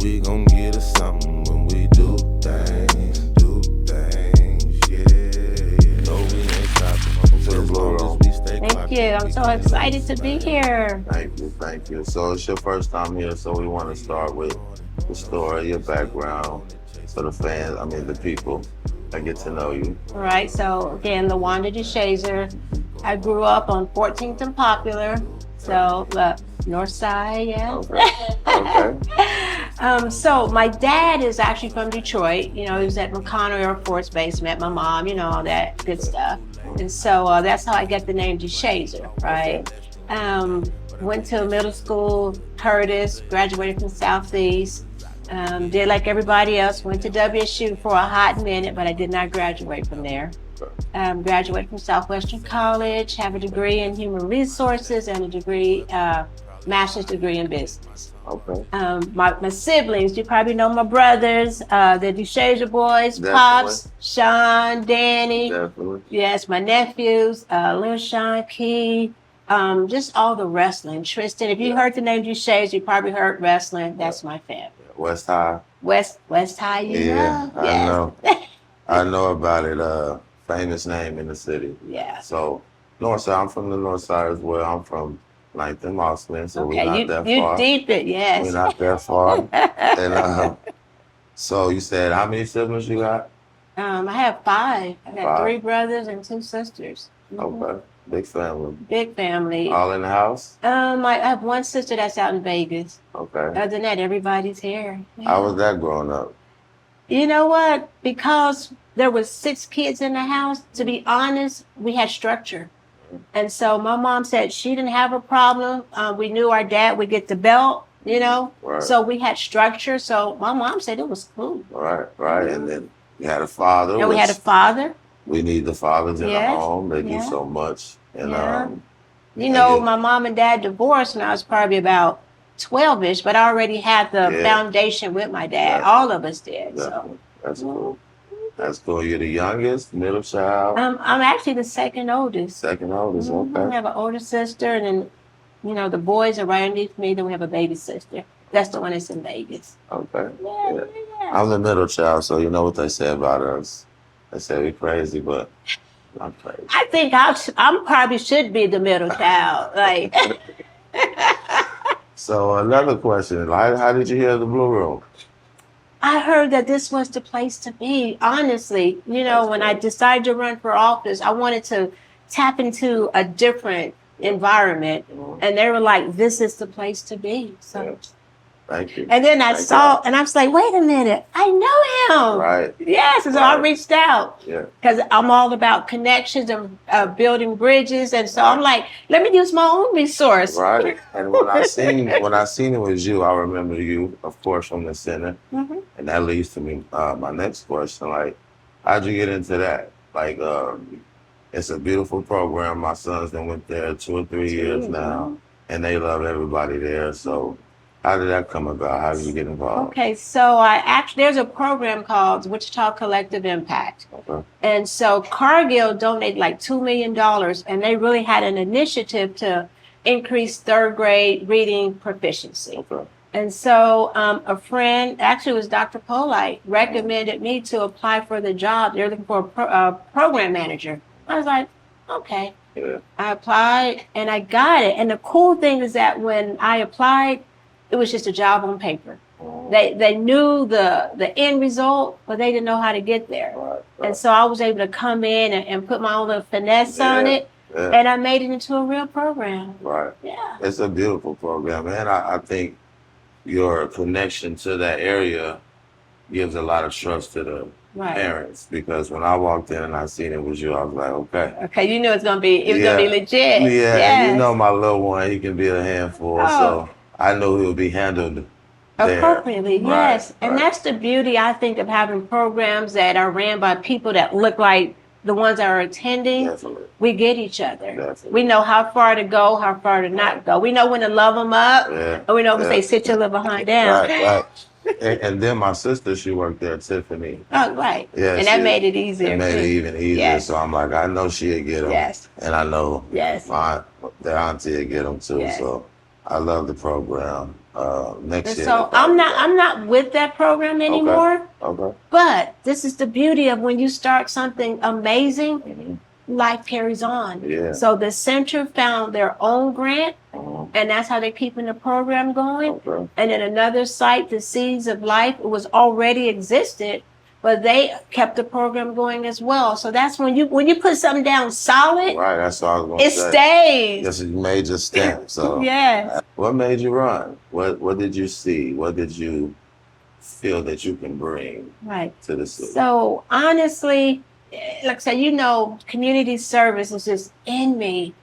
we gon' get us something when we do things, yeah. No, we ain't stopping. To the Bluroom. Thank you. I'm so excited to be here. Thank you. So it's your first time here, so we want to start with the story, your background, so the fans, the people, I get to know you. All right. So again, LaWanda Deshazer. I grew up on 14th and Popular. So North Side, yeah. Okay. So my dad is actually from Detroit. You know, he was at McConnell Air Force Base, met my mom, all that good stuff. And so that's how I got the name Deshazer, right? Went to middle school, Curtis, graduated from Southeast. Did like everybody else, went to WSU for a hot minute, but I did not graduate from there. Graduated from Southwestern College, have a degree in human resources and a degree, master's degree in business. Okay. My siblings, you probably know my brothers, the Deshazer boys, Definitely. Pops, Sean, Danny. Definitely. Yes, my nephews, Lil Sean, Key, just all the wrestling. Tristan, if you heard the name Deshazer, you probably heard wrestling. That's my family. West High. West High, you know? I know. I know about it. Famous name in the city. Yeah. So, North Side, I'm from the North Side as well. I'm from 9th and Mossman, so we're not that you far. deep it, yes. We're not that far. And so you said, how many siblings you got? I have 5. I got 5. 3 brothers and 2 sisters. Okay. Big family. Big family. All in the house? I have 1 sister that's out in Vegas. Okay. Other than that, everybody's here. How was that growing up? You know what? Because there was 6 kids in the house, to be honest, we had structure. And so my mom said she didn't have a problem. We knew our dad would get the belt, Right. So we had structure. So my mom said it was cool. Right. And then you had a father. And we had a father. We need the fathers in the Yes. home. They do Yeah. so much. And Yeah. My mom and dad divorced when I was probably about 12-ish, but I already had the foundation with my dad. Definitely. All of us did. So Definitely. That's cool. That's cool. You're the youngest, middle child, I'm actually the second oldest. second oldest. I Okay. have an older sister, and then, the boys are right underneath me. Then we have a baby sister. That's the one that's in Vegas. Okay. Yeah. I'm the middle child, so you know what they say about us. They say we crazy, but I'm crazy. I think I'm probably should be the middle child. Like, So another question: how did you hear the Bluroom? I heard that this was the place to be. Honestly, when I decided to run for office, I wanted to tap into a different environment, and they were like, "This is the place to be." So. Yeah. Thank you. And then I Thank saw, you. and I was like, wait a minute, I know him. Right. Yes, and so I Right. reached out. Yeah. Because I'm all about connections and building bridges. And so I'm like, let me use my own resource. Right. And when I seen it was you, I remember you, of course, from the center. Mhm. And that leads to me my next question. Like, how'd you get into that? Like, it's a beautiful program. My sons then went there 2 or 3 years now, and they love everybody there. So, how did that come about? How did you get involved? Okay, so there's a program called Wichita Collective Impact. Okay. And so Cargill donated like $2 million, and they really had an initiative to increase 3rd grade reading proficiency. Okay. And so a friend, actually it was Dr. Polite, recommended me to apply for the job. They're looking for a program manager. I was like, okay. Yeah. I applied and I got it. And the cool thing is that when I applied, it was just a job on paper. They knew the end result, but they didn't know how to get there. Right. And so I was able to come in and put my own little finesse on it. Yeah. And I made it into a real program. Right. Yeah. It's a beautiful program, and I think your connection to that area gives a lot of trust to the Right. parents, because when I walked in and I seen it was you, I was like, okay. Okay, you knew it was gonna be legit. Yeah, and Yes. my little one, he can be a handful, so I know he would be handled there. Appropriately, yes. Right, And that's the beauty, I think, of having programs that are ran by people that look like the ones that are attending. Definitely. We get each other. Definitely. We know how far to go, how far to not go. We know when to love them up, and we know when to say, sit your little behind down. Right. And then my sister, she worked there, Tiffany. Oh, right. Yeah, and that made it easier. It made it too. even easier. Yes. So I'm like, I know she'd get them. Yes. And I know Yes. their auntie would get them too. Yes. So I love the program. Next And year. so I'm not with that program anymore. Okay. But this is the beauty of when you start something amazing, Mhm. life carries on. Yeah. So the center found their own grant, Mhm. and that's how they're keeping the program going. Okay. And then another site, the Seeds of Life, it was already existed, but they kept the program going as well. So that's when you put something down solid, Right. That's what I was gonna it say. stays. Yes, you made your stamp. So, Yes. what made you run? What did you see? What did you feel that you can bring Right. to the city? So honestly, like I said, community service is just in me.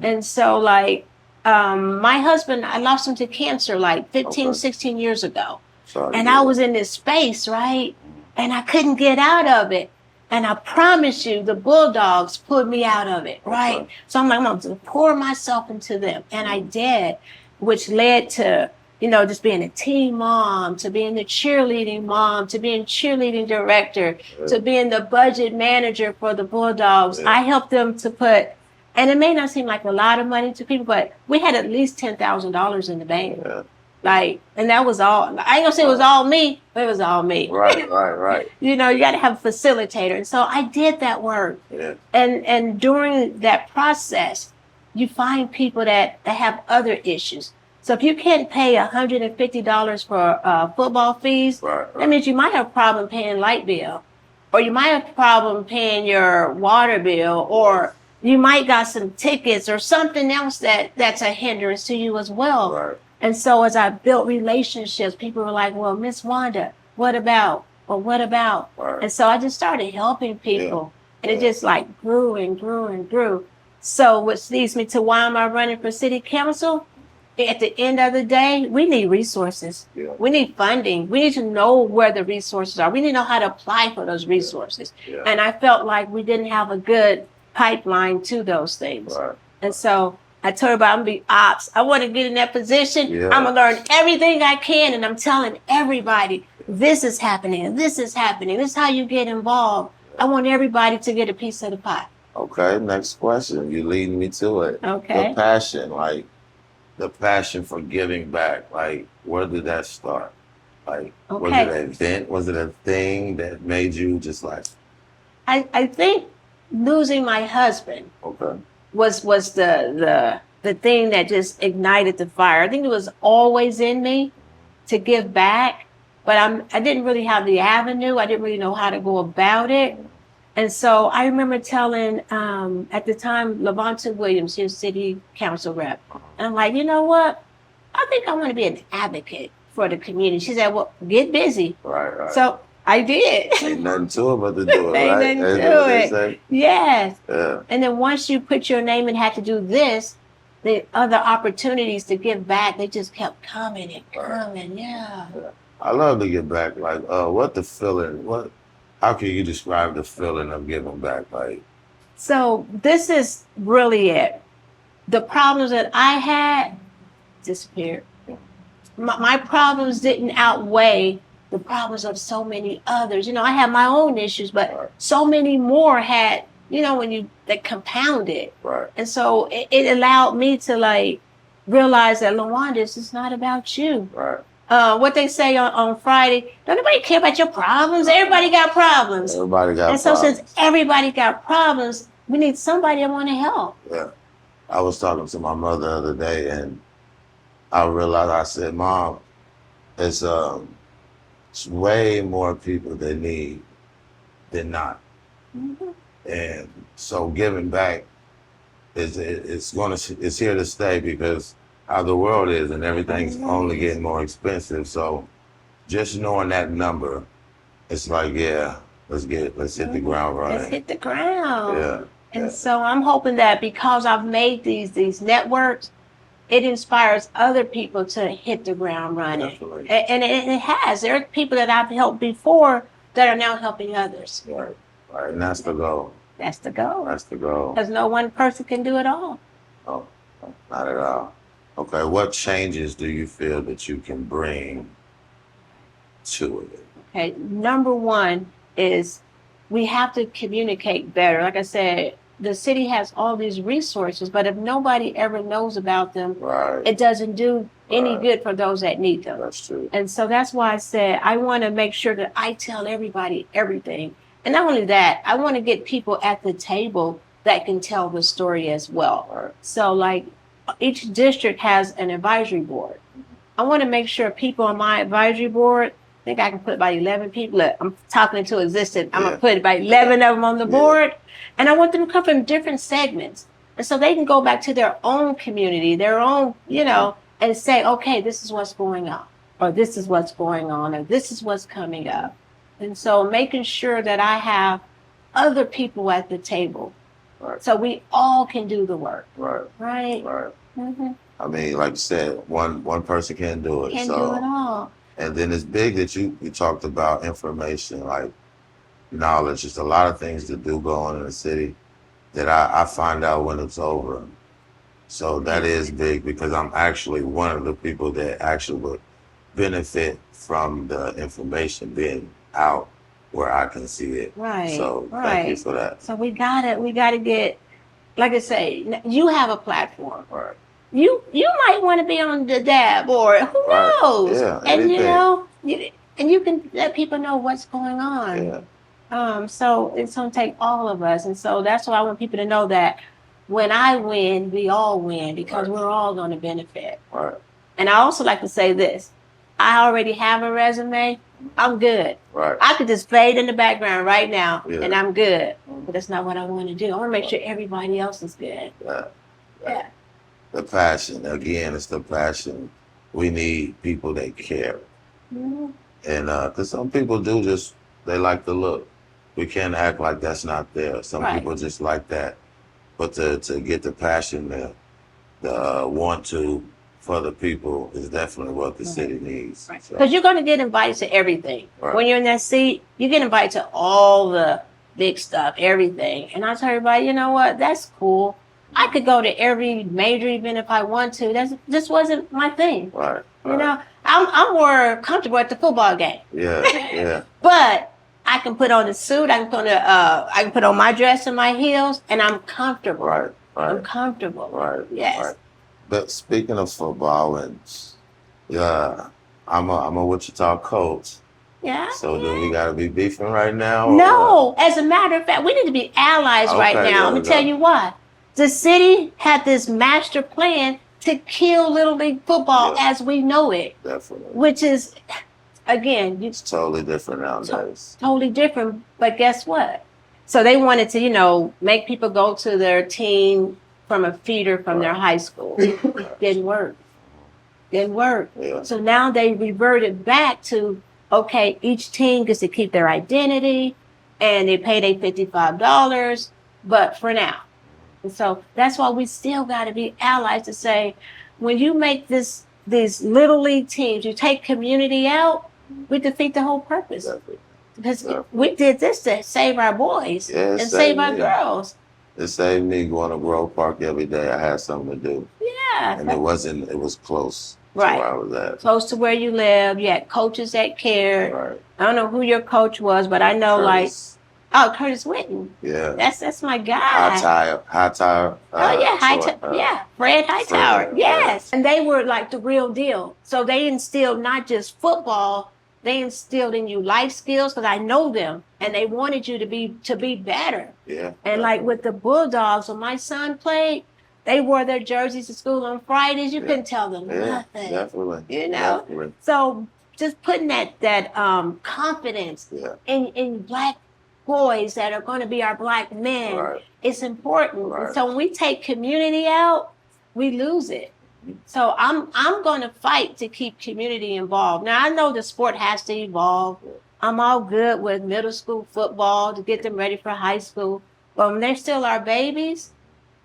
And so like my husband, I lost him to cancer like 15, Okay. 16 years ago. Sorry. And I was in this space, right? And I couldn't get out of it. And I promise you, the Bulldogs pulled me out of it, right? Okay. So I'm like, I'm going to pour myself into them. And I did, which led to, just being a team mom, to being the cheerleading mom, to being cheerleading director, to being the budget manager for the Bulldogs. Yeah. I helped them to put, and it may not seem like a lot of money to people, but we had at least $10,000 in the bank. Yeah. And that was all. I ain't gonna say it was all me, but it was all me. Right. You got to have a facilitator. And so I did that work. Yeah. And during that process, you find people that have other issues. So if you can't pay $150 for football fees, that means you might have a problem paying light bill, or you might have a problem paying your water bill, or you might got some tickets or something else that's a hindrance to you as well. Right. And so as I built relationships, people were like, well, Miss Wanda, what about? Or what about? Right. And so I just started helping people. And it just like grew and grew and grew. So which leads me to why am I running for city council? At the end of the day, we need resources. Yeah. We need funding. We need to know where the resources are. We need to know how to apply for those resources. Yeah. And I felt like we didn't have a good pipeline to those things. Right. And so I told her I'm gonna be ops. I want to get in that position. Yeah. I'm gonna learn everything I can, and I'm telling everybody this is happening. This is happening. This is how you get involved. I want everybody to get a piece of the pie. Okay. Next question. You leading me to it. Okay. The passion for giving back. Like, where did that start? Like, was it an event? Was it a thing that made you just like? I think losing my husband. Okay. was the thing that just ignited the fire. I think it was always in me to give back, but I didn't really have the avenue. I didn't really know how to go about it. And so I remember telling, at the time, LaWanda Williams, his city council rep, and I'm like, you know what? I think I want to be an advocate for the community. She said, well, get busy. Right. So I did. Ain't nothing to it but to do it, Ain't right? nothing That's what to they it. say. Yes. Yeah. And then once you put your name and had to do this, the other opportunities to give back, they just kept coming and coming. Yeah. I love to give back. Like, what the feeling? How can you describe the feeling of giving back? Like, So this is really it. The problems that I had disappeared. My problems didn't outweigh the problems of so many others. I had my own issues, but so many more had, when that compounded. right. And so it allowed me to like realize that LaWanda, this is not about you. Right. What they say on Friday, don't nobody care about your problems. Everybody got problems. Everybody got And so problems. since everybody got problems, we need somebody that want to help. Yeah. I was talking to my mother the other day, and I realized, I said, Mom, it's way more people that need than not. Mm-hmm. And so giving back it's here to stay, because how the world is and everything's only getting more expensive. So just knowing that number, it's like, yeah, let's hit the ground running. Let's hit the ground. Yeah. And so I'm hoping that because I've made these networks, it inspires other people to hit the ground running. Definitely. And it has. There are people that I've helped before that are now helping others. Right. And that's the goal. That's the goal. That's the goal. Because no one person can do it all. Oh, not at all. Okay, what changes do you feel that you can bring to it? Okay, number one is we have to communicate better. Like I said, the city has all these resources, but if nobody ever knows about them, Right. it doesn't do any Right. good for those that need them. That's true. And so that's why I said I want to make sure that I tell everybody everything. And not only that, I want to get people at the table that can tell the story as well. Right. So like each district has an advisory board. I want to make sure people on my advisory board, I think I can put about 11 people. Look, I'm talking into existence. I'm going to put about 11 of them on the board. And I want them to come from different segments. And so they can go back to their own community, their own, you know, and say, okay, this is what's going on, or this is what's going on, or this is what's coming up. And so making sure that I have other people at the table. Right. So we all can do the work. Right. Right. Right. Mm-hmm. I mean, like you said, one person can't do it. Can't so, do it all. And then it's big that you talked about information, like knowledge. There's a lot of things that do go on in the city that I find out when it's over. So that is big because I'm actually one of the people that actually would benefit from the information being out where I can see it. Right. So thank you for that. So we gotta get, like I say, you have a platform. Right. You might want to be on the DAB or who Right. knows? Yeah, and anything. you know, and you can let people know what's going on. Yeah. So it's gonna take all of us, and so that's why I want people to know that when I win, we all win because Right. we're all gonna benefit. Right. And I also like to say this: I already have a resume. I'm good. Right. I could just fade in the background right now, Yeah. and I'm good. But that's not what I want to do. I want to make sure everybody else is good. Yeah. Yeah. The passion. Again, it's the passion. We need people that care. Mm-hmm. And because some people do just, they like the look. We can't act like that's not there. Some Right. people just like that. But to get the passion, the want to for the people is definitely what the city needs. Right. So, Because you're going to get invited to everything. Right. When you're in that seat, you get invited to all the big stuff, everything. And I tell everybody, you know what? That's cool. I could go to every major event if I want to. That's just wasn't my thing. right. You know, I'm more comfortable at the football game. Yeah. Yeah. But I can put on a suit. I can put on my dress and my heels, and I'm comfortable. Right. I'm Right. comfortable. Right. Yes. Right. But speaking of football, and yeah, I'm a Wichita coach. Yeah. So do we gotta be beefing right now? or No, as a matter of fact, we need to be allies right Okay, now. there Let me we tell go. you why. The city had this master plan to kill Little League football Yeah. as we know it, what? Definitely. which is, again, It's totally different nowadays. totally different. But guess what? So they wanted to, you know, make people go to their team from a feeder from their high school. Didn't work. Didn't work. Yeah. So now they reverted back to, okay, each team gets to keep their identity and they pay their $55, but for now. And so that's why we still got to be allies to say, when you make these little league teams, you take community out, we defeat the whole purpose. Definitely. Because Yeah. we did this to save our boys Yeah, and save save our me. girls. It saved me going to Grove Park every day. I had something to do. Yeah. And it was close Right. to where I was at. Close to where you live. You had coaches that cared. Right. I don't know who your coach was, but I know Curtis. Curtis Whitten. Yeah. That's my guy. Hightower. Oh yeah, Fred Hightower. Fred, Yes, and they were like the real deal. So they instilled not just football, they instilled in you life skills because I know them, and they wanted you to be better. Yeah. And like with the Bulldogs, when my son played, they wore their jerseys to school on Fridays. You couldn't tell them Yeah, nothing. definitely. You know? Definitely. So just putting that confidence Yeah. in black boys that are going to be our black men, Right. it's important. Right. And so when we take community out, we lose it. So I'm going to fight to keep community involved. Now I know the sport has to evolve. I'm all good with middle school football to get them ready for high school. But when they're still our babies,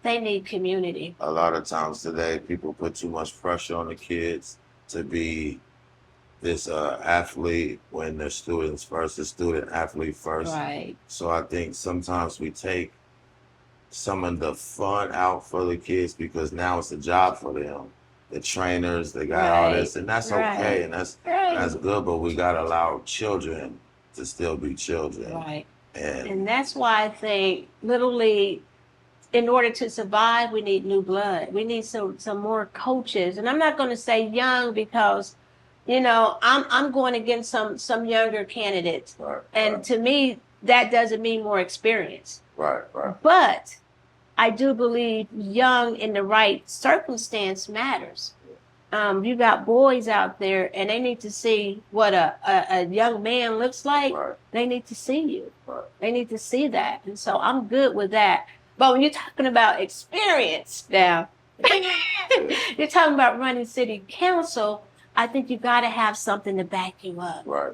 they need community. A lot of times today, people put too much pressure on the kids to be this athlete when they're students first, a student athlete first. Right. So I think sometimes we take some of the fun out for the kids because now it's a job for them. The trainers, they got all this, and that's okay, and that's good. But we gotta allow children to still be children. Right. And And that's why I think Little League in order to survive, we need new blood. We need some more coaches. And I'm not going to say young because, you know, I'm going against some younger candidates. Right, and right. to me, that doesn't mean more experience. Right, right. But I do believe young in the right circumstance matters. You got boys out there and they need to see what a young man looks like. Right. They need to see you. Right. They need to see that. And so I'm good with that. But when you're talking about experience now, you're talking about running city council, I think you got to have something to back you up. Right.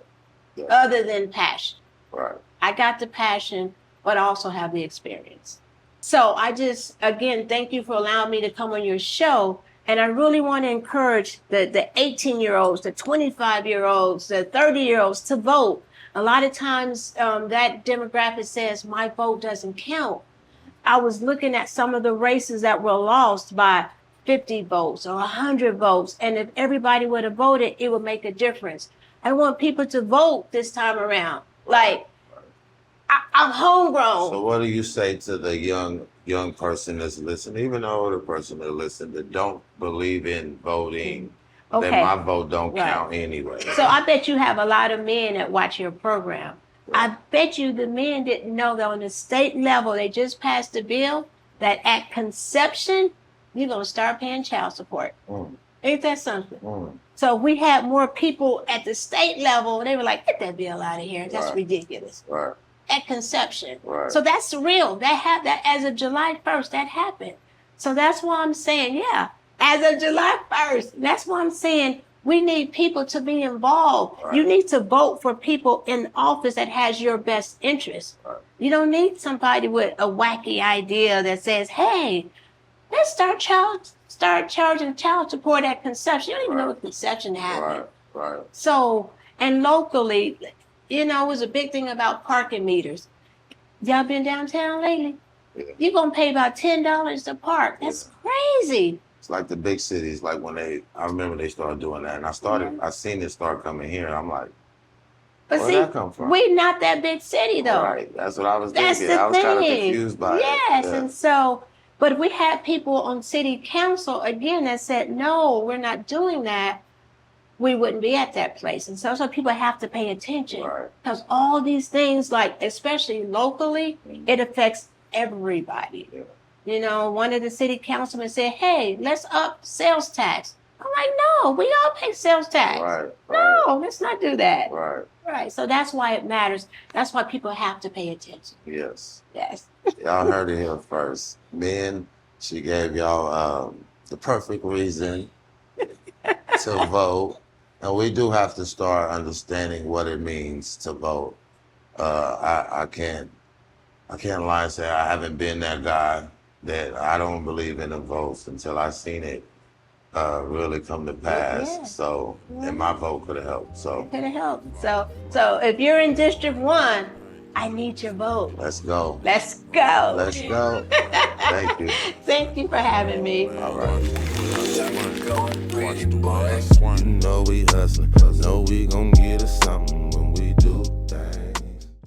Yeah. Other than passion. Right. I got the passion, but I also have the experience. So I just, again, thank you for allowing me to come on your show. And I really want to encourage the 18-year-olds, the 25-year-olds, the 30-year-olds to vote. A lot of times that demographic says my vote doesn't count. I was looking at some of the races that were lost by 50 votes or 100 votes. And if everybody would have voted, it would make a difference. I want people to vote this time around. Like, I'm homegrown. So what do you say to the young person that's listening, even the older person that listen, that don't believe in voting, Okay. that my vote don't Right. count anyway? So I bet you have a lot of men that watch your program. I bet you the men didn't know that on the state level, they just passed a bill that at conception, you're going to start paying child support. Ain't that something? So we had more people at the state level, they were like, get that bill out of here. That's Right. ridiculous. Right. At conception. Right. So that's real. That as of July 1st, that happened. So that's why I'm saying, yeah, as of July 1st, that's why I'm saying we need people to be involved. Right. You need to vote for people in office that has your best interest. Right. You don't need somebody with a wacky idea that says, hey, let's start charging child support at conception. You don't even know what conception happened. Right. Right. So, and locally, you know, it was a big thing about parking meters. Y'all been downtown lately? Yeah. You're going to pay about $10 to park. That's crazy. It's like the big cities, like when I remember they started doing that, and I seen it start coming here, and I'm like, But where'd see, that come from? we're not that big city, though. Right, that's what I was That's thinking. the I was kind of thing. confused by Yes, it. Yeah. and so, but if we had people on city council, again, that said, no, we're not doing that, we wouldn't be at that place. And so people have to pay attention. Right. Because all these things, like, especially locally, it affects everybody. Yeah. You know, one of the city councilmen said, hey, let's up sales tax. I'm like, no, we all pay sales tax. Right. No, let's not do that. Right. Right. So that's why it matters. That's why people have to pay attention. Yes. Yes. Y'all heard it here first. Men, she gave y'all the perfect reason to vote. And we do have to start understanding what it means to vote. I can't lie and say I haven't been that guy that I don't believe in the votes until I seen it really come to pass. Yeah. So, and my vote could have helped. So, Could have helped. So if you're in District 1, I need your vote. let's go. Let's go. Let's go. Thank you. Thank you for having me. All right. You know we hustling, know we gon' get us something when